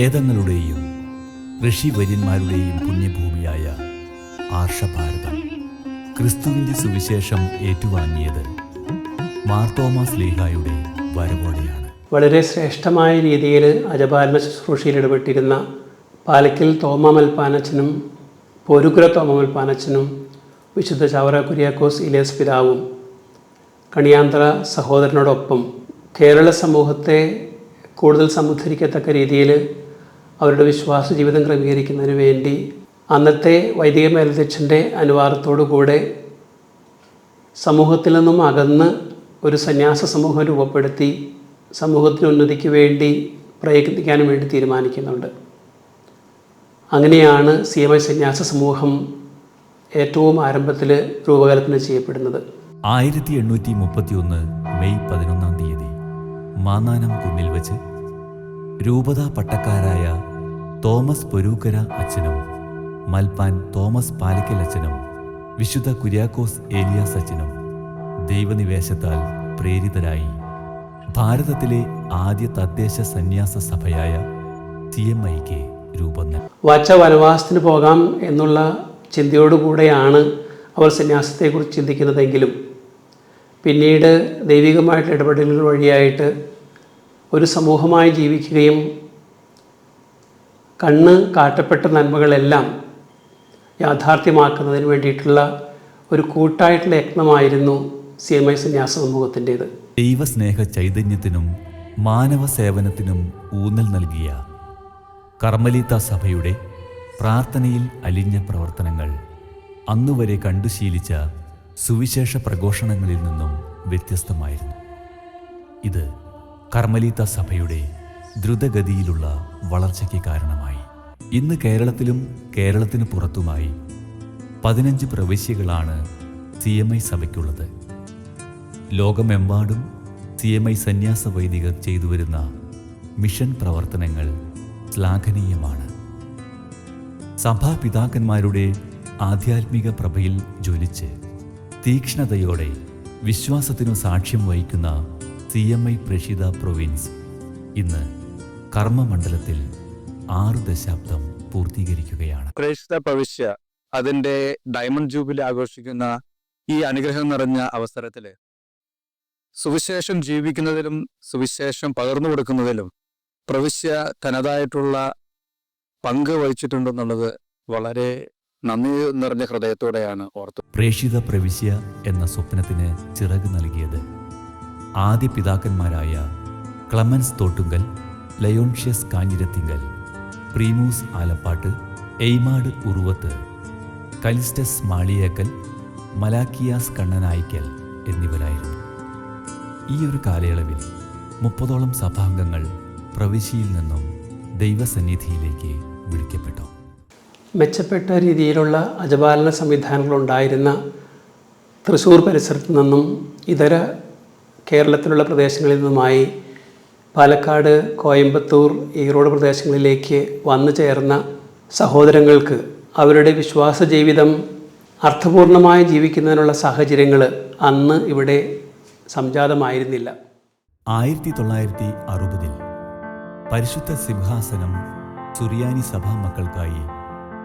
വേദങ്ങളുടെയും ഋഷിവര്യന്മാരുടെയും പുണ്യഭൂമിയായ ആർഷഭാരതം ക്രിസ്തുവിൻ്റെ സുവിശേഷം ഏറ്റുവാങ്ങിയത് മാർത്തോമാ ശ്ലീഹായുടെ വരവോടെയാണ്. വളരെ ശ്രേഷ്ഠമായ രീതിയിൽ അജപാലന ശുശ്രൂഷയിൽ ഇടപെട്ടിരുന്ന പാലക്കൽ തോമാ മൽപ്പാനച്ചനും പോരുകുര തോമാ മൽപ്പാനച്ചനും വിശുദ്ധ ചവറ കുര്യാക്കോസ് ഇലേസ് പിതാവും കണിയാന്തറ സഹോദരനോടൊപ്പം കേരള സമൂഹത്തെ കൂടുതൽ സമുദ്ധരിക്കത്തക്ക രീതിയിൽ അവരുടെ വിശ്വാസ ജീവിതം ക്രമീകരിക്കുന്നതിന് വേണ്ടി അന്നത്തെ വൈദിക മേലധ്യക്ഷൻ്റെ അനുവാദത്തോടുകൂടെ സമൂഹത്തിൽ നിന്നും അകന്ന് ഒരു സന്യാസ സമൂഹം രൂപപ്പെടുത്തി സമൂഹത്തിന് ഉന്നതിക്ക് വേണ്ടി പ്രയത്നിക്കാനും വേണ്ടി തീരുമാനിക്കുന്നുണ്ട്. അങ്ങനെയാണ് CMI സന്യാസ സമൂഹം ഏറ്റവും ആരംഭത്തിൽ രൂപകൽപ്പന ചെയ്യപ്പെടുന്നത്. 1831 മെയ് 11 മാന്നാനം കുന്നിൽ വച്ച് രൂപതാ പട്ടക്കാരായ തോമസ് പൊരൂക്കര അച്ഛനും മൽപ്പാൻ തോമസ് പാലക്കൽ അച്ഛനും വിശുദ്ധ കുര്യാക്കോസ് ഏലിയാസ് അച്ഛനും ദൈവനിവേശത്താൽ പ്രേരിതരായി ഭാരതത്തിലെ ആദ്യ തദ്ദേശ സന്യാസ സഭയായ CMIക്ക് രൂപം നൽകി. വാച്ച വനവാസത്തിന് പോകാം എന്നുള്ള ചിന്തയോടുകൂടെയാണ് അവർ സന്യാസത്തെക്കുറിച്ച് ചിന്തിക്കുന്നതെങ്കിലും പിന്നീട് ദൈവികമായിട്ടുള്ള ഇടപെടലുകൾ വഴിയായിട്ട് ഒരു സമൂഹമായി ജീവിക്കുകയും കണ്ണ് കാട്ടപ്പെട്ട നന്മകളെല്ലാം യാഥാർത്ഥ്യമാക്കുന്നതിന് വേണ്ടിയിട്ടുള്ള ഒരു കൂട്ടായിട്ടുള്ള യത്നമായിരുന്നു CMI സന്യാസ സമൂഹത്തിൻ്റേത്. ദൈവസ്നേഹ ചൈതന്യത്തിനും മാനവ സേവനത്തിനും ഊന്നൽ നൽകിയ കർമ്മലീത്ത സഭയുടെ പ്രാർത്ഥനയിൽ അലിഞ്ഞ പ്രവർത്തനങ്ങൾ അന്നുവരെ കണ്ടുശീലിച്ച സുവിശേഷ പ്രഘോഷണങ്ങളിൽ നിന്നും വ്യത്യസ്തമായിരുന്നു. ഇത് കർമ്മലീത്ത സഭയുടെ ദ്രുതഗതിയിലുള്ള വളർച്ചയ്ക്ക് കാരണമായി. ഇന്ന് കേരളത്തിലും കേരളത്തിന് പുറത്തുമായി 15 പ്രവിശ്യകളാണ് CMI സഭയ്ക്കുള്ളത്. ലോകമെമ്പാടും CMI സന്യാസ വൈദികർ ചെയ്തുവരുന്ന മിഷൻ പ്രവർത്തനങ്ങൾ ശ്ലാഘനീയമാണ്. സഭാപിതാക്കന്മാരുടെ ആധ്യാത്മിക പ്രഭയിൽ ജ്വലിച്ച് തീക്ഷ്ണതയോടെ വിശ്വാസത്തിനു സാക്ഷ്യം വഹിക്കുന്ന CMI പ്രേഷിത പ്രൊവിൻസ് ഇന്ന് കർമ്മമണ്ഡലത്തിൽ 6 ദശാബ്ദം പൂർത്തീകരിക്കുകയാണ്. പ്രേഷിത പ്രവിശ്യ അതിൻ്റെ ഡയമണ്ട് ജൂബിലി ആഘോഷിക്കുന്ന ഈ അനുഗ്രഹം നിറഞ്ഞ അവസരത്തിൽ സുവിശേഷം ജീവിക്കുന്നതിലും സുവിശേഷം പകർന്നു കൊടുക്കുന്നതിലും പ്രവിശ്യ തനതായിട്ടുള്ള പങ്ക് വഹിച്ചിട്ടുണ്ടെന്നുള്ളത് വളരെ നന്ദി നിറഞ്ഞ ഹൃദയത്തോടെയാണ് ഓർത്തു. പ്രേഷിത പ്രവിശ്യ എന്ന സ്വപ്നത്തിന് ചിറക് നൽകിയത് ആദ്യ പിതാക്കന്മാരായ ക്ലമൻസ് തോട്ടുങ്കൽ, ലയോൺഷ്യസ് കാഞ്ഞിരത്തിങ്കൽ, പ്രീമൂസ് ആലപ്പാട്ട്, എയ്മാട് ഉറുവത്ത്, കലിസ്റ്റസ് മാളിയേക്കൽ, മലാക്കിയാസ് കണ്ണനായിക്കൽ എന്നിവരായിരുന്നു. ഈ ഒരു കാലയളവിൽ 30ഓളം സഭാംഗങ്ങൾ പ്രവിശ്യയിൽ നിന്നും ദൈവസന്നിധിയിലേക്ക് വിളിക്കപ്പെട്ടു. മെച്ചപ്പെട്ട രീതിയിലുള്ള അജപാലന സംവിധാനങ്ങളുണ്ടായിരുന്ന തൃശ്ശൂർ പരിസരത്തു നിന്നും ഇതര കേരളത്തിലുള്ള പ്രദേശങ്ങളിൽ നിന്നുമായി പാലക്കാട്, കോയമ്പത്തൂർ, ഈറോഡ് പ്രദേശങ്ങളിലേക്ക് വന്നു ചേർന്ന സഹോദരങ്ങൾക്ക് അവരുടെ വിശ്വാസ ജീവിതം അർത്ഥപൂർണമായി ജീവിക്കുന്നതിനുള്ള സാഹചര്യങ്ങൾ അന്ന് ഇവിടെ സംജാതമായിരുന്നില്ല. 1960 പരിശുദ്ധ സിംഹാസനം സുറിയാനി സഭാ മക്കൾക്കായി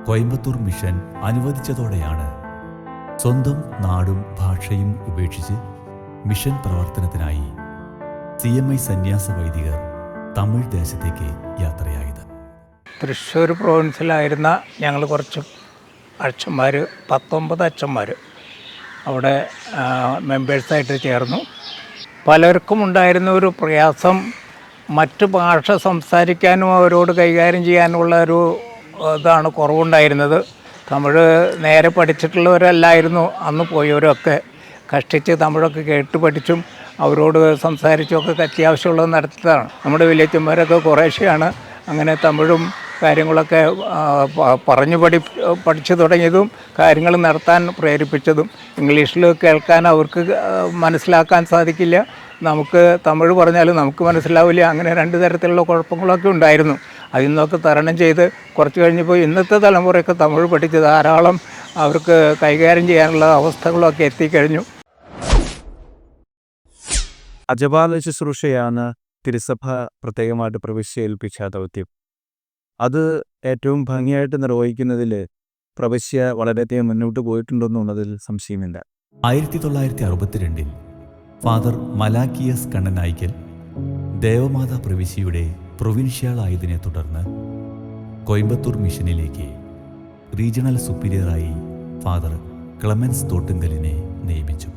കോയമ്പത്തൂർ മിഷൻ അനുവദിച്ചതോടെയാണ് സ്വന്തം നാടും ഭാഷയും ഉപേക്ഷിച്ച് മിഷൻ പ്രവർത്തനത്തിനായി CMI സന്യാസ വൈദികർ തമിഴ് ദേശത്തേക്ക് യാത്രയായത്. തൃശ്ശൂർ പ്രൊവിൻസിലായിരുന്ന ഞങ്ങൾ കുറച്ച് അച്ഛന്മാർ 19 അച്ഛന്മാർ അവിടെ മെമ്പേഴ്സായിട്ട് ചേർന്നു. പലർക്കും ഉണ്ടായിരുന്ന ഒരു പ്രയാസം മറ്റ് ഭാഷ സംസാരിക്കാനും അവരോട് കൈകാര്യം ചെയ്യാനുമുള്ള ഒരു ഇതാണ് കുറവുണ്ടായിരുന്നത്. തമിഴ് നേരെ പഠിച്ചിട്ടുള്ളവരല്ലായിരുന്നു അന്ന് പോയവരൊക്കെ. കഷ്ടിച്ച് തമിഴൊക്കെ കേട്ട് പഠിച്ചും അവരോട് സംസാരിച്ചുമൊക്കെ അത്യാവശ്യമുള്ളത് നടത്തിയതാണ്. നമ്മുടെ വലിയച്ഛന്മാരൊക്കെ കുറേശ്ശെയാണ് അങ്ങനെ തമിഴും കാര്യങ്ങളൊക്കെ പഠിച്ചു തുടങ്ങിയതും കാര്യങ്ങൾ നടത്താൻ പ്രേരിപ്പിച്ചതും. ഇംഗ്ലീഷിൽ കേൾക്കാൻ അവർക്ക് മനസ്സിലാക്കാൻ സാധിക്കില്ല, നമുക്ക് തമിഴ് പറഞ്ഞാലും നമുക്ക് മനസ്സിലാവില്ല. അങ്ങനെ 2 തരത്തിലുള്ള കുഴപ്പങ്ങളൊക്കെ ഉണ്ടായിരുന്നു. അതിൽ നിന്നൊക്കെ തരണം ചെയ്ത് കുറച്ച് കഴിഞ്ഞപ്പോൾ ഇന്നത്തെ തലമുറയൊക്കെ തമിഴ് പഠിച്ച് ധാരാളം അവർക്ക് കൈകാര്യം ചെയ്യാനുള്ള അവസ്ഥകളൊക്കെ എത്തിക്കഴിഞ്ഞു. അജപാല ശുശ്രൂഷയാണ് തിരുസഭ പ്രത്യേകമായിട്ട് പ്രവിശ്യ ഏൽപ്പിച്ച ദൗത്യം. അത് ഏറ്റവും ഭംഗിയായിട്ട് നിർവഹിക്കുന്നതിൽ പ്രവിശ്യ വളരെയധികം മുന്നോട്ട് പോയിട്ടുണ്ടെന്നുള്ളതിൽ സംശയമില്ല. 1962 ഫാദർ മലാക്കിയസ് കണ്ണനായ്ക്കൽ ദേവമാതാ പ്രവിശ്യയുടെ പ്രൊവിൻഷ്യാളായതിനെ തുടർന്ന് കോയമ്പത്തൂർ മിഷനിലേക്ക് റീജിയണൽ സുപ്പീരിയറായി ഫാദർ ക്ലെമൻസ് തോട്ടുങ്കലിനെ നിയമിച്ചു.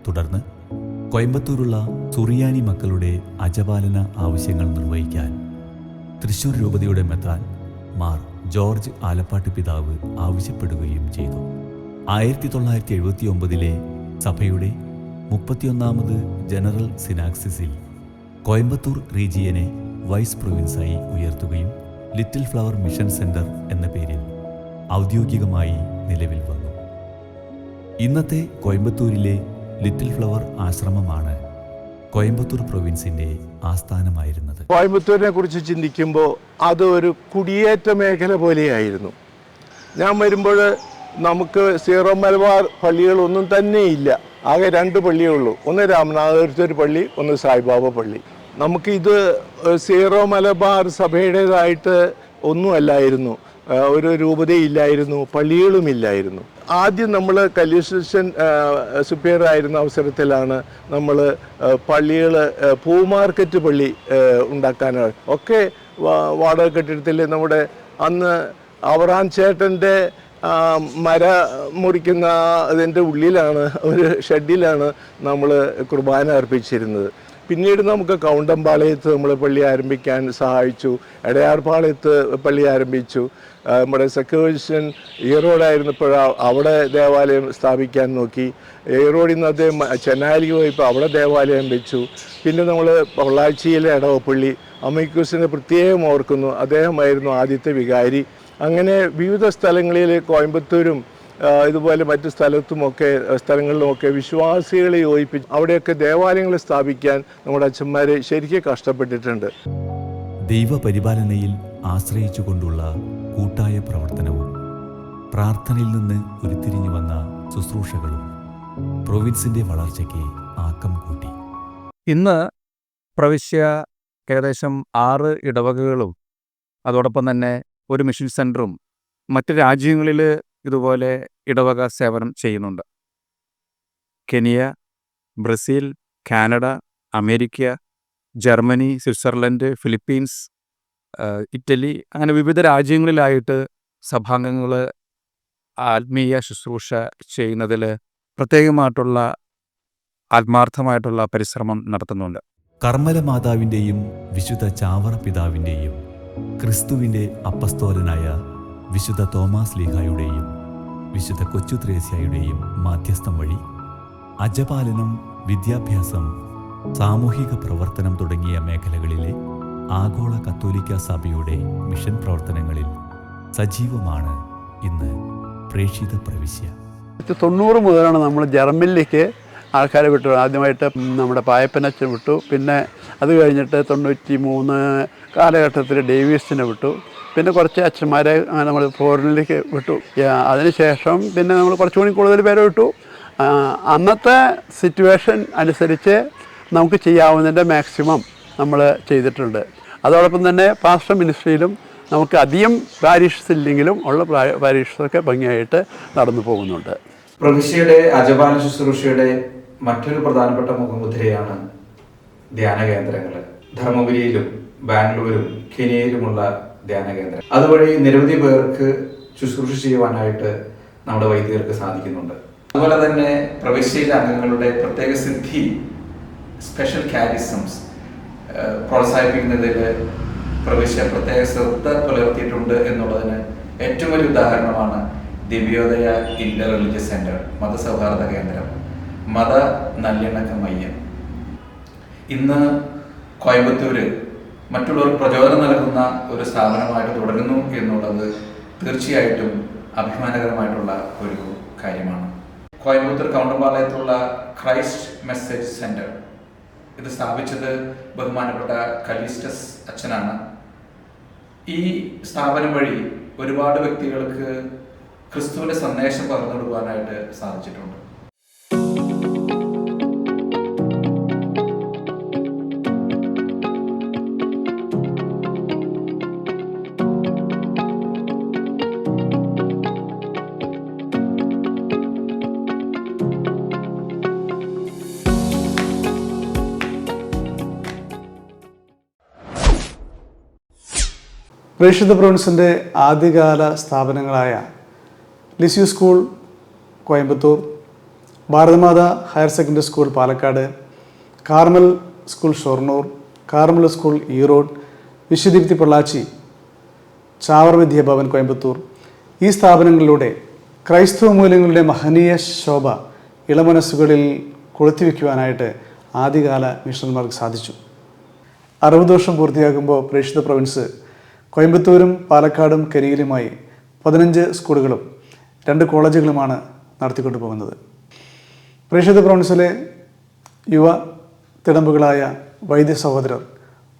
തുടർന്ന് കോയമ്പത്തൂരുള്ള സുറിയാനി മക്കളുടെ അജപാലന ആവശ്യങ്ങൾ നിർവഹിക്കാൻ തൃശൂർ രൂപതയുടെ മെത്രാൻ മാർ ജോർജ് ആലപ്പാട്ട് പിതാവ് ആവശ്യപ്പെടുകയും ചെയ്തു. 1979 സഭയുടെ 31ാമത് ജനറൽ സിനാക്സിസിൽ കോയമ്പത്തൂർ റീജിയനെ വൈസ് പ്രൊവിൻസായി ഉയർത്തുകയും ലിറ്റിൽ ഫ്ലവർ മിഷൻ സെന്റർ എന്ന പേരിൽ ഔദ്യോഗികമായി നിലവിൽ വന്നു. ഇന്നത്തെ കോയമ്പത്തൂരിലെ ലിറ്റിൽ ഫ്ലവർ ആശ്രമമാണ് കോയമ്പത്തൂർ പ്രൊവിൻസിന്റെ ആസ്ഥാനമായിരുന്നത്. കോയമ്പത്തൂരിനെ കുറിച്ച് ചിന്തിക്കുമ്പോൾ അത് ഒരു കുടിയേറ്റ മേഖല പോലെയായിരുന്നു. ഞാൻ വരുമ്പോൾ നമുക്ക് സീറോ മലബാർ പള്ളികളൊന്നും തന്നെ ഇല്ല. ആകെ 2 പള്ളിയേ ഉള്ളൂ. ഒന്ന് രാമനാഥപുരത്തൊരു പള്ളി, ഒന്ന് സായിബാബ പള്ളി. നമുക്കിത് സീറോ മലബാർ സഭയുടേതായിട്ട് ഒന്നുമല്ലായിരുന്നു. ഒരു രൂപതയില്ലായിരുന്നു, പള്ളികളുമില്ലായിരുന്നു. ആദ്യം നമ്മൾ കല്യൂഷൻ സുപ്പീരിയർ ആയിരുന്ന അവസരത്തിലാണ് നമ്മൾ പള്ളികൾ പൂമാർക്കറ്റ് പള്ളി ഉണ്ടാക്കാനാണ് ഒക്കെ വാടക കെട്ടിടത്തിൽ നമ്മുടെ അന്ന് അവറാൻ ചേട്ടൻ്റെ മര മുറിക്കുന്ന അതിൻ്റെ ഉള്ളിലാണ്, ഒരു ഷെഡിലാണ് നമ്മൾ കുർബാന അർപ്പിച്ചിരുന്നത്. പിന്നീട് നമുക്ക് കൗണ്ടമ്പാളയത്ത് നമ്മൾ പള്ളി ആരംഭിക്കാൻ സഹായിച്ചു. എടയാർപാളയത്ത് പള്ളി ആരംഭിച്ചു. നമ്മുടെ സെക്യൂരിഷൻ ഈറോഡായിരുന്നപ്പോൾ അവിടെ ദേവാലയം സ്ഥാപിക്കാൻ നോക്കി. ഈറോഡിൽ നിന്ന് അദ്ദേഹം ചെന്നാലിക്ക് പോയപ്പോൾ അവിടെ ദേവാലയം വെച്ചു. പിന്നെ നമ്മൾ പൊള്ളാച്ചിയിലെ ഇടവപ്പള്ളി അമൈക്യൂസിനെ പ്രത്യേകം ഓർക്കുന്നു. അദ്ദേഹമായിരുന്നു ആദ്യത്തെ വികാരി. അങ്ങനെ വിവിധ സ്ഥലങ്ങളിൽ കോയമ്പത്തൂരും ഇതുപോലെ മറ്റു സ്ഥലങ്ങളിലുമൊക്കെ വിശ്വാസികളെ യോജിപ്പിച്ച് അവിടെയൊക്കെ ദേവാലയങ്ങൾ സ്ഥാപിക്കാൻ നമ്മുടെ അച്ഛന്മാർ ശരിക്കും കഷ്ടപ്പെട്ടിട്ടുണ്ട്. ദൈവപരിപാലനയിൽ ആശ്രയിച്ചുകൊണ്ടുള്ള കൂട്ടായ പ്രവർത്തനവും പ്രാർത്ഥനയിൽ നിന്ന് ഉരുത്തിരിഞ്ഞു വന്ന ശുശ്രൂഷകളും പ്രൊവിൻസിന്റെ വളർച്ചയ്ക്ക് ആക്കം കൂട്ടി. ഇന്ന് പ്രവിശ്യ ഏകദേശം 6 ഇടവകകളും അതോടൊപ്പം തന്നെ ഒരു മിഷൻ സെൻ്ററും മറ്റ് രാജ്യങ്ങളിൽ ഇതുപോലെ ഇടവക സേവനം ചെയ്യുന്നുണ്ട്. Kenya, Brazil, Canada, America, Germany, Switzerland, Philippines, Italy, അങ്ങനെ വിവിധ രാജ്യങ്ങളിലായിട്ട് സഭാംഗങ്ങൾ ആത്മീയ ശുശ്രൂഷ ചെയ്യുന്നതിൽ പ്രത്യേകമായിട്ടുള്ള ആത്മാർത്ഥമായിട്ടുള്ള പരിശ്രമം നടത്തുന്നുണ്ട്. കർമ്മല മാതാവിൻ്റെയും വിശുദ്ധ ചാവറ പിതാവിൻ്റെയും ക്രിസ്തുവിൻ്റെ അപ്പസ്തോലനായ വിശുദ്ധ തോമാസ് ലീഹായുടെയും വിശുദ്ധ കൊച്ചു ത്രേസ്യായുടെയും മാധ്യസ്ഥം വഴി അജപാലനം, വിദ്യാഭ്യാസം, സാമൂഹിക പ്രവർത്തനം തുടങ്ങിയ മേഖലകളിലെ ആഗോള കത്തോലിക്ക സഭയുടെ മിഷൻ പ്രവർത്തനങ്ങളിൽ സജീവമാണ് ഇന്ന് പ്രേക്ഷിത പ്രവിശ്യ. 90 മുതലാണ് നമ്മൾ ജർമ്മനിലേക്ക് ആൾക്കാരെ വിട്ടു. ആദ്യമായിട്ട് നമ്മുടെ പായപ്പനച്ഛൻ വിട്ടു. പിന്നെ അത് കഴിഞ്ഞിട്ട് 93 കാലഘട്ടത്തിൽ ഡേവിസിനെ വിട്ടു. പിന്നെ കുറച്ച് അച്ഛന്മാരെ നമ്മൾ ഫോറിനിലേക്ക് വിട്ടു. അതിനുശേഷം പിന്നെ നമ്മൾ കുറച്ചുകൂടി കൂടുതൽ പേരെ വിട്ടു. അന്നത്തെ സിറ്റുവേഷൻ അനുസരിച്ച് നമുക്ക് ചെയ്യാവുന്നതിൻ്റെ മാക്സിമം നമ്മൾ ചെയ്തിട്ടുണ്ട്. അതോടൊപ്പം തന്നെ പാസ്റ്റർ മിനിസ്ട്രിയിലും നമുക്ക് അധികം പാരീഷസ് ഇല്ലെങ്കിലും ഉള്ള പാരീഷസൊക്കെ ഭംഗിയായിട്ട് നടന്നു പോകുന്നുണ്ട്. പ്രവിശ്യയുടെ അജപാലന ശുശ്രൂഷയുടെ മറ്റൊരു പ്രധാനപ്പെട്ട മുഖമുദ്രയാണ് ധ്യാന കേന്ദ്രങ്ങൾ. ധർമ്മപുരിയിലും ബാംഗ്ലൂരും കെനിയയിലുമുള്ള ധ്യാന കേന്ദ്രം. അതുവഴി നിരവധി പേർക്ക് ശുശ്രൂഷ ചെയ്യുവാനായിട്ട് നമ്മുടെ വൈദികർക്ക് സാധിക്കുന്നുണ്ട്. അതുപോലെ തന്നെ പ്രവിശ്യയിലെ അംഗങ്ങളുടെ പ്രത്യേക സിദ്ധി, സ്പെഷ്യൽ കാരിസംസ് പ്രോത്സാഹിപ്പിക്കുന്നതിൽ പ്രവിശ്യ പ്രത്യേക ശ്രദ്ധ പുലർത്തിയിട്ടുണ്ട് എന്നുള്ളതിന് ഏറ്റവും വലിയ ഉദാഹരണമാണ് ദിവ്യോദയ ഇന്റർ റിലീജിയസ് സെന്റർ, മതസൗഹാർദ്ദ കേന്ദ്രം, മത നല്ലിണക്ക മയ്യം. ഇന്ന് കോയമ്പത്തൂര് മറ്റുള്ളവർക്ക് പ്രചോദനം നൽകുന്ന ഒരു സ്ഥാപനമായിട്ട് തുടരുന്നു എന്നുള്ളത് തീർച്ചയായിട്ടും അഭിമാനകരമായിട്ടുള്ള ഒരു കാര്യമാണ്. കോയമ്പത്തൂർ കൗണ്ടമ്പാളയത്തുള്ള ക്രൈസ്റ്റ് മെസ്സേജ് സെന്റർ ഇത് സ്ഥാപിച്ചത് ബഹുമാനപ്പെട്ട കലീസ്റ്റസ് അച്ഛനാണ്. ഈ സ്ഥാപനം വഴി ഒരുപാട് വ്യക്തികൾക്ക് ക്രിസ്തുവിന്റെ സന്ദേശം പകർന്നു കൊടുക്കാനായിട്ട് സാധിച്ചിട്ടുണ്ട്. പ്രേക്ഷിത പ്രൊവിൻസിൻ്റെ ആദ്യകാല സ്ഥാപനങ്ങളായ Lisieux school Coimbatore, Bharatamata higher secondary school Palakkad, Carmel school Shoranur, Carmel school Erode, Vishwadeepthi Pollachi, Chavara Vidyabhavan Coimbatore, ഈ സ്ഥാപനങ്ങളിലൂടെ ക്രൈസ്തവ മൂല്യങ്ങളുടെ മഹനീയ ശോഭ ഇളമനസ്സുകളിൽ കൊളുത്തിവെക്കുവാനായിട്ട് ആദ്യകാല മിഷണന്മാർക്ക് സാധിച്ചു. 60 വർഷം പൂർത്തിയാകുമ്പോൾ പ്രേക്ഷിത പ്രൊവിൻസ് കോയമ്പത്തൂരും പാലക്കാടും കരിയിലുമായി 15 സ്കൂളുകളും 2 കോളേജുകളുമാണ് നടത്തിക്കൊണ്ടു പോകുന്നത്. പ്രേക്ഷിത പ്രൊവിൻസിലെ യുവ തിടമ്പുകളായ വൈദ്യ സഹോദരർ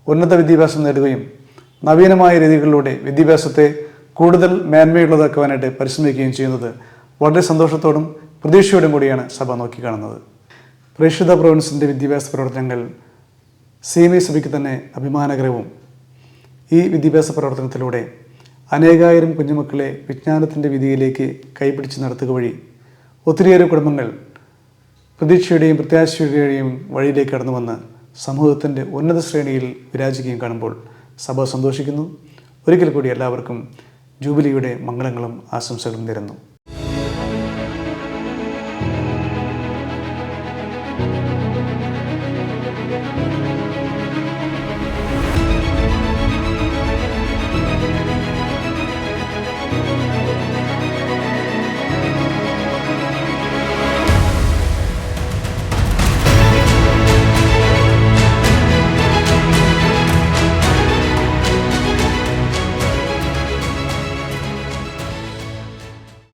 ഉന്നത വിദ്യാഭ്യാസം നേടുകയും നവീനമായ രീതികളിലൂടെ വിദ്യാഭ്യാസത്തെ കൂടുതൽ മേന്മയുള്ളതാക്കുവാനായിട്ട് പരിശ്രമിക്കുകയും ചെയ്യുന്നത് വളരെ സന്തോഷത്തോടും പ്രതീക്ഷയോടും കൂടിയാണ് സഭ നോക്കിക്കാണുന്നത്. പ്രേക്ഷിത പ്രൊവിൻസിൻ്റെ വിദ്യാഭ്യാസ പ്രവർത്തനങ്ങൾ CMI സഭയ്ക്ക് തന്നെ അഭിമാനകരവും ഈ വിദ്യാഭ്യാസ പ്രവർത്തനത്തിലൂടെ അനേകായിരം കുഞ്ഞുമക്കളെ വിജ്ഞാനത്തിൻ്റെ വിധിയിലേക്ക് കൈപിടിച്ച് നടത്തുക വഴി ഒത്തിരിയേറെ കുടുംബങ്ങൾ പ്രതീക്ഷയുടെയും പ്രത്യാശയുടെയും വഴിയിലേക്ക് കടന്നു വന്ന് സമൂഹത്തിൻ്റെ ഉന്നത ശ്രേണിയിൽ വിരാജിക്കുകയും കാണുമ്പോൾ സഭ സന്തോഷിക്കുന്നു. ഒരിക്കൽ കൂടി എല്ലാവർക്കും ജൂബിലിയുടെ മംഗളങ്ങളും ആശംസകളും നേരുന്നു.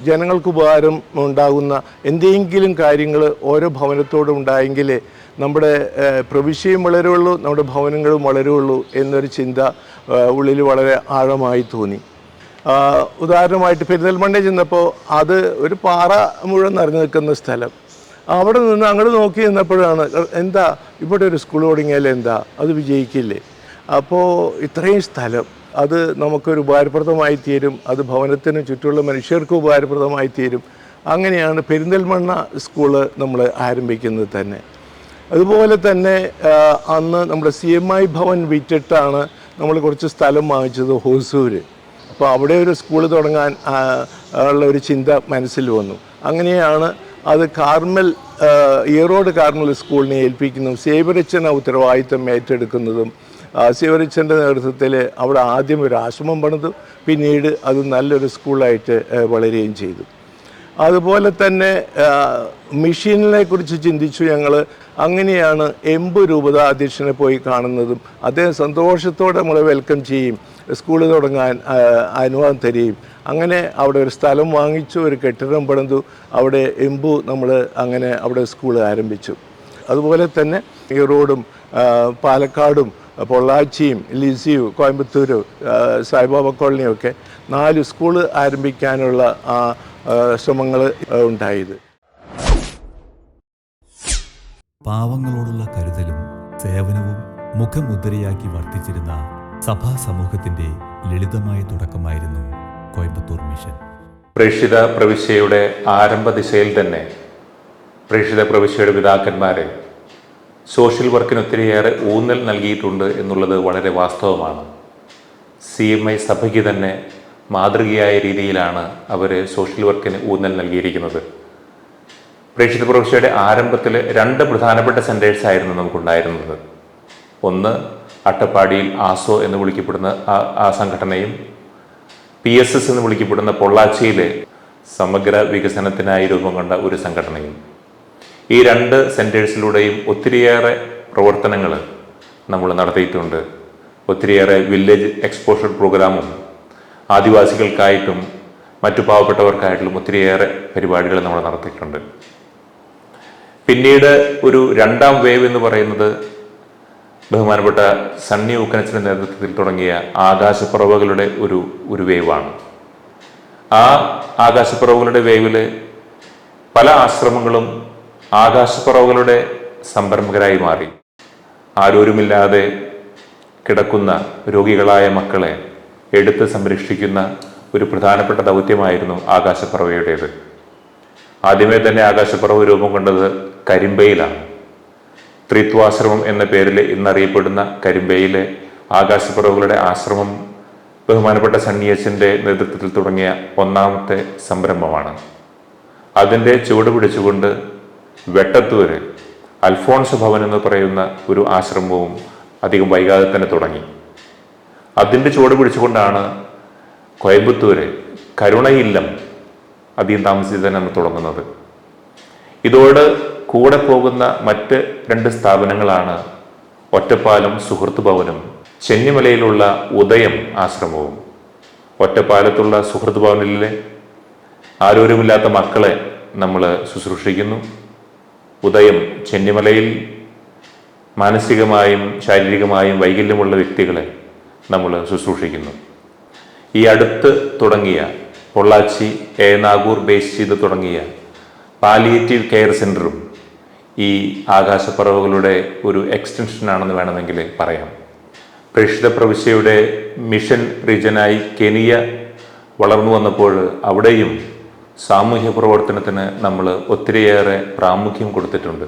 ജനങ്ങൾക്ക് ഉപകാരം ഉണ്ടാകുന്ന എന്തെങ്കിലും കാര്യങ്ങൾ ഓരോ ഭവനത്തോടും ഉണ്ടായെങ്കിലേ നമ്മുടെ പ്രവിശ്യയും വളരുള്ളൂ, നമ്മുടെ ഭവനങ്ങളും വളരുള്ളൂ എന്നൊരു ചിന്ത ഉള്ളിൽ വളരെ ആഴമായി തോന്നി. ഉദാഹരണമായിട്ട് പെരിന്തൽമണ്ണ ചെന്നപ്പോൾ അത് ഒരു പാറ മുഴുവൻ നിറഞ്ഞു നിൽക്കുന്ന സ്ഥലം. അവിടെ നിന്ന് അങ്ങോട്ട് നോക്കി നിന്നപ്പോഴാണ് എന്താ ഇവിടെ ഒരു സ്കൂൾ തുടങ്ങിയാൽ എന്താ അത് വിജയിക്കില്ലേ? അപ്പോൾ ഇത്രയും സ്ഥലം അത് നമുക്കൊരു ഉപകാരപ്രദമായി തീരും, അത് ഭവനത്തിന് ചുറ്റുമുള്ള മനുഷ്യർക്ക് ഉപകാരപ്രദമായി തീരും. അങ്ങനെയാണ് പെരിന്തൽമണ്ണ സ്കൂള് നമ്മൾ ആരംഭിക്കുന്നത് തന്നെ. അതുപോലെ തന്നെ അന്ന് നമ്മുടെ CMI ഭവൻ വിറ്റിട്ടാണ് നമ്മൾ കുറച്ച് സ്ഥലം വാങ്ങിച്ചത് ഹോസൂർ. അപ്പോൾ അവിടെ ഒരു സ്കൂൾ തുടങ്ങാൻ ഉള്ള ഒരു ചിന്ത മനസ്സിൽ വന്നു. അങ്ങനെയാണ് അത് കാർമൽ ഈറോഡ് കാർമൽ സ്കൂളിനെ ഏൽപ്പിക്കുന്നതും സേവ്യറച്ചൻ ഉത്തരവാദിത്തം ഏറ്റെടുക്കുന്നതും സേവ്യറച്ചൻ്റെ നേതൃത്വത്തിൽ അവിടെ ആദ്യം ഒരു ആശ്രമം പണിതു, പിന്നീട് അത് നല്ലൊരു സ്കൂളായിട്ട് വളരുകയും ചെയ്തു. അതുപോലെ തന്നെ മിഷീനിനെ കുറിച്ച് ചിന്തിച്ചു ഞങ്ങൾ. അങ്ങനെയാണ് എംബു രൂപത അധ്യക്ഷനെ പോയി കാണുന്നതും അദ്ദേഹം സന്തോഷത്തോടെ നമ്മളെ വെൽക്കം ചെയ്യും, സ്കൂൾ തുടങ്ങാൻ അനുവാദം തരികയും അങ്ങനെ അവിടെ ഒരു സ്ഥലം വാങ്ങിച്ചു, ഒരു കെട്ടിടം പണിതു, അവിടെ എംബു നമ്മൾ അങ്ങനെ അവിടെ സ്കൂൾ ആരംഭിച്ചു. അതുപോലെ തന്നെ ഈറോഡും പാലക്കാടും പൊള്ളാച്ചിയും ലിസിയു കോയമ്പത്തൂർ സായിബാബ കോളനിയൊക്കെ 4 സ്കൂൾ ആരംഭിക്കാനുള്ള ശ്രമങ്ങൾ ഉണ്ടായത്. പാവങ്ങളോടുള്ള കരുതലും സേവനവും മുഖമുദ്രയാക്കി വർത്തിച്ചിരുന്ന സഭാ സമൂഹത്തിന്റെ ലളിതമായ തുടക്കമായിരുന്നു കോയമ്പത്തൂർ മിഷൻ. പ്രേക്ഷിത പ്രവിശ്യയുടെ ആരംഭ ദിശയിൽ തന്നെ പ്രേക്ഷിത പ്രവിശ്യയുടെ പിതാക്കന്മാരെ സോഷ്യൽ വർക്കിന് ഒത്തിരിയേറെ ഊന്നൽ നൽകിയിട്ടുണ്ട് എന്നുള്ളത് വളരെ വാസ്തവമാണ്. CMI സഭയ്ക്ക് തന്നെ മാതൃകയായ രീതിയിലാണ് അവർ സോഷ്യൽ വർക്കിന് ഊന്നൽ നൽകിയിരിക്കുന്നത്. പ്രേക്ഷിത പ്രവിശ്യയുടെ ആരംഭത്തിൽ 2 പ്രധാനപ്പെട്ട സെൻറ്റേഴ്സായിരുന്നു നമുക്കുണ്ടായിരുന്നത്. ഒന്ന് അട്ടപ്പാടിയിൽ ആസോ എന്ന് വിളിക്കപ്പെടുന്ന ആ സംഘടനയും PSS എന്ന് വിളിക്കപ്പെടുന്ന പൊള്ളാച്ചിയിലെ സമഗ്ര വികസനത്തിനായി രൂപം കൊണ്ട ഒരു സംഘടനയും. ഈ 2 സെൻറ്റേഴ്സിലൂടെയും ഒത്തിരിയേറെ പ്രവർത്തനങ്ങൾ നമ്മൾ നടത്തിയിട്ടുണ്ട്. ഒത്തിരിയേറെ വില്ലേജ് എക്സ്പോഷർ പ്രോഗ്രാമും ആദിവാസികൾക്കായിട്ടും മറ്റു പാവപ്പെട്ടവർക്കായിട്ടും ഒത്തിരിയേറെ പരിപാടികൾ നമ്മൾ നടത്തിയിട്ടുണ്ട്. പിന്നീട് ഒരു 2ാം വേവ് എന്ന് പറയുന്നത് ബഹുമാനപ്പെട്ട സണ്ണി ഊക്കനച്ചൻ്റെ നേതൃത്വത്തിൽ തുടങ്ങിയ ആകാശപ്പറവകളുടെ ഒരു വേവാണ്. ആ ആകാശപ്പറവകളുടെ വേവിൽ പല ആശ്രമങ്ങളും ആകാശപ്പറവകളുടെ സംരംഭകരായി മാറി. ആരോരുമില്ലാതെ കിടക്കുന്ന രോഗികളായ മക്കളെ എടുത്ത് സംരക്ഷിക്കുന്ന ഒരു പ്രധാനപ്പെട്ട ദൗത്യമായിരുന്നു ആകാശപ്പറവയുടേത്. ആദ്യമേ തന്നെ ആകാശപ്പറവ രൂപം കൊണ്ടത് കരിമ്പയിലാണ്. ത്രിത്വാശ്രമം എന്ന പേരിൽ ഇന്നറിയപ്പെടുന്ന കരിമ്പയിലെ ആകാശപ്പറവകളുടെ ആശ്രമം ബഹുമാനപ്പെട്ട സണ്ണിയച്ചൻ്റെ നേതൃത്വത്തിൽ തുടങ്ങിയ ഒന്നാമത്തെ സംരംഭമാണ്. അതിൻ്റെ ചുവട് പിടിച്ചുകൊണ്ട് വെട്ടത്തൂര് അൽഫോൺസ് ഭവൻ എന്ന് പറയുന്ന ഒരു ആശ്രമവും അധികം വൈകാതെ തന്നെ തുടങ്ങി. അതിൻ്റെ ചുവട് പിടിച്ചുകൊണ്ടാണ് കോയമ്പത്തൂര് കരുണയില്ലം അധികം താമസിച്ച് തന്നെ തുടങ്ങുന്നത്. ഇതോട് കൂടെ പോകുന്ന മറ്റ് 2 സ്ഥാപനങ്ങളാണ് ഒറ്റപ്പാലം സുഹൃത്ത് ഭവനും ചെന്നിമലയിലുള്ള ഉദയം ആശ്രമവും. ഒറ്റപ്പാലത്തുള്ള സുഹൃത്ത് ഭവനിലെ ആരോരുമില്ലാത്ത മക്കളെ നമ്മൾ ശുശ്രൂഷിക്കുന്നു. ഉദയം ചെന്നിമലയിൽ മാനസികമായും ശാരീരികമായും വൈകല്യമുള്ള വ്യക്തികളെ നമ്മൾ ശുശ്രൂഷിക്കുന്നു. ഈ അടുത്ത് തുടങ്ങിയ പൊള്ളാച്ചി നാഗൂർ ബേസ് ചെയ്ത് തുടങ്ങിയ പാലിയേറ്റീവ് കെയർ സെൻ്ററും ഈ ആകാശപ്പറവുകളുടെ ഒരു എക്സ്റ്റൻഷനാണെന്ന് വേണമെങ്കിൽ പറയാം. പ്രേക്ഷിത പ്രവിശ്യയുടെ മിഷൻ റീജനായി കെനിയ വളർന്നു വന്നപ്പോൾ അവിടെയും സാമൂഹ്യ പ്രവർത്തനത്തിന് നമ്മൾ ഒത്തിരിയേറെ പ്രാമുഖ്യം കൊടുത്തിട്ടുണ്ട്.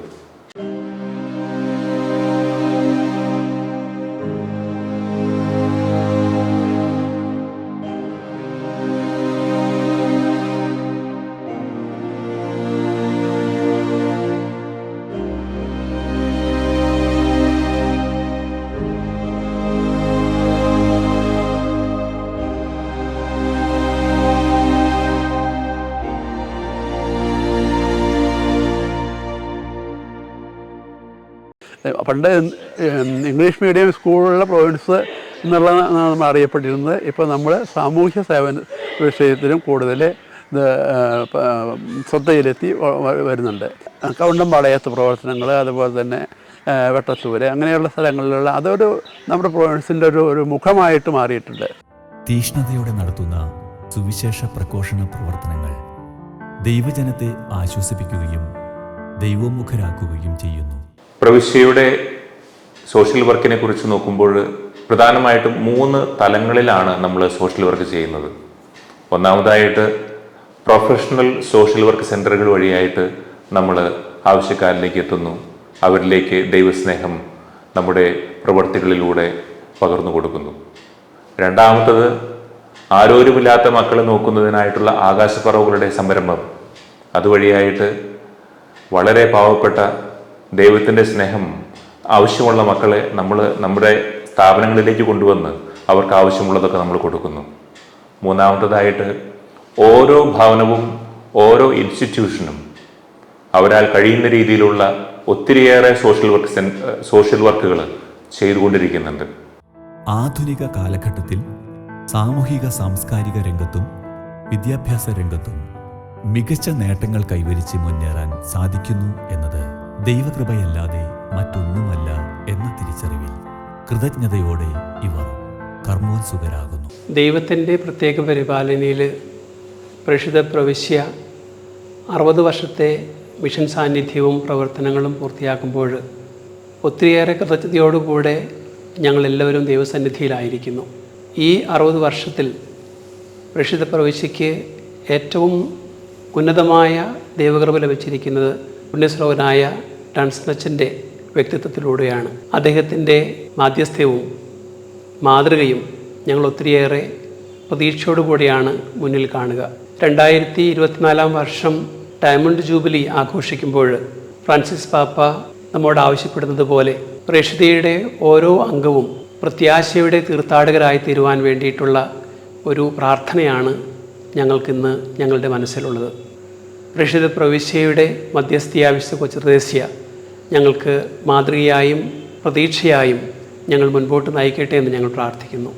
പണ്ട് ഇംഗ്ലീഷ് മീഡിയം സ്കൂളിലെ പ്രൊവിൻസ് എന്നുള്ള നമ്മൾ അറിയപ്പെട്ടിരുന്നത്. ഇപ്പോൾ നമ്മൾ സാമൂഹ്യ സേവന വിഷയത്തിലും കൂടുതൽ ശ്രദ്ധയിലെത്തി വരുന്നുണ്ട്. കൗണ്ടംപാളയത്ത് പ്രവർത്തനങ്ങൾ, അതുപോലെ തന്നെ വെട്ടത്തൂര്, അങ്ങനെയുള്ള സ്ഥലങ്ങളിലുള്ള അതൊരു നമ്മുടെ പ്രൊവിൻസിൻ്റെ ഒരു മുഖമായിട്ട് മാറിയിട്ടുണ്ട്. തീഷ്ണതയോടെ നടത്തുന്ന സുവിശേഷ പ്രഘോഷണ പ്രവർത്തനങ്ങൾ ദൈവജനത്തെ ആശ്വസിപ്പിക്കുകയും ദൈവോന്മുഖരാക്കുകയും ചെയ്യുന്നു. പ്രവിശ്യയുടെ സോഷ്യൽ വർക്കിനെ കുറിച്ച് നോക്കുമ്പോൾ പ്രധാനമായിട്ടും 3 തലങ്ങളിലാണ് നമ്മൾ സോഷ്യൽ വർക്ക് ചെയ്യുന്നത്. ഒന്നാമതായിട്ട് പ്രൊഫഷണൽ സോഷ്യൽ വർക്ക് സെൻ്ററുകൾ വഴിയായിട്ട് നമ്മൾ ആവശ്യക്കാരിലേക്ക് എത്തുന്നു. അവരിലേക്ക് ദൈവസ്നേഹം നമ്മുടെ പ്രവൃത്തികളിലൂടെ പകർന്നു കൊടുക്കുന്നു. രണ്ടാമത്തത് ആരോരുമില്ലാത്ത മക്കളെ നോക്കുന്നതിനായിട്ടുള്ള ആകാശപ്പറവുകളുടെ സംരംഭം. അതുവഴിയായിട്ട് വളരെ പാവപ്പെട്ട ദൈവത്തിൻ്റെ സ്നേഹം ആവശ്യമുള്ള മക്കളെ നമ്മൾ നമ്മുടെ സ്ഥാപനങ്ങളിലേക്ക് കൊണ്ടുവന്ന് അവർക്ക് ആവശ്യമുള്ളതൊക്കെ നമ്മൾ കൊടുക്കുന്നു. മൂന്നാമത്തതായിട്ട് ഓരോ ഭവനവും ഓരോ ഇൻസ്റ്റിറ്റ്യൂഷനും അവരാൽ കഴിയുന്ന രീതിയിലുള്ള ഒത്തിരിയേറെ സോഷ്യൽ വർക്കുകൾ ചെയ്തുകൊണ്ടിരിക്കുന്നുണ്ട്. ആധുനിക കാലഘട്ടത്തിൽ സാമൂഹിക സാംസ്കാരിക രംഗത്തും വിദ്യാഭ്യാസ രംഗത്തും മികച്ച നേട്ടങ്ങൾ കൈവരിച്ച് മുന്നേറാൻ സാധിക്കുന്നു എന്നത് ദൈവകൃപയല്ലാതെ മറ്റൊന്നുമല്ല എന്ന തിരിച്ചറിവിൽ കൃതജ്ഞതയോടെ ഇവർ കർമ്മോത്സുകരാകുന്നു. ദൈവത്തിൻ്റെ പ്രത്യേക പരിപാലനയിൽ പ്രേക്ഷിത പ്രവിശ്യ 60 വർഷത്തെ മിഷൻ സാന്നിധ്യവും പ്രവർത്തനങ്ങളും പൂർത്തിയാക്കുമ്പോൾ ഒത്തിരിയേറെ കൃതജ്ഞതയോടുകൂടെ ഞങ്ങളെല്ലാവരും ദൈവസന്നിധിയിലായിരിക്കുന്നു. ഈ 60 വർഷത്തിൽ പ്രേക്ഷിത പ്രവിശ്യയ്ക്ക് ഏറ്റവും ഉന്നതമായ ദൈവകൃപ ലഭിച്ചിരിക്കുന്നത് പുണ്യശ്രവനായ ഡൺസനച്ചൻ്റെ വ്യക്തിത്വത്തിലൂടെയാണ്. അദ്ദേഹത്തിൻ്റെ മാധ്യസ്ഥ്യവും മാതൃകയും ഞങ്ങൾ ഒത്തിരിയേറെ പ്രതീക്ഷയോടുകൂടിയാണ് മുന്നിൽ കാണുക. 2024 വർഷം ഡയമണ്ട് ജൂബിലി ആഘോഷിക്കുമ്പോൾ ഫ്രാൻസിസ് പാപ്പ നമ്മോട് ആവശ്യപ്പെടുന്നത് പോലെ പ്രേക്ഷിതയുടെ ഓരോ അംഗവും പ്രത്യാശയുടെ തീർത്ഥാടകരായി തീരുവാൻ വേണ്ടിയിട്ടുള്ള ഒരു പ്രാർത്ഥനയാണ് ഞങ്ങൾക്കിന്ന് ഞങ്ങളുടെ മനസ്സിലുള്ളത്. പ്രേക്ഷിത പ്രവിശ്യയുടെ മധ്യസ്ഥിയ വിശുദ്ധ കൊച്ചുത്രേസ്യ ഞങ്ങൾക്ക് മാതൃകയായും പ്രതീക്ഷയായും ഞങ്ങൾ മുൻപോട്ട് നയിക്കട്ടെ എന്ന് ഞങ്ങൾ പ്രാർത്ഥിക്കുന്നു.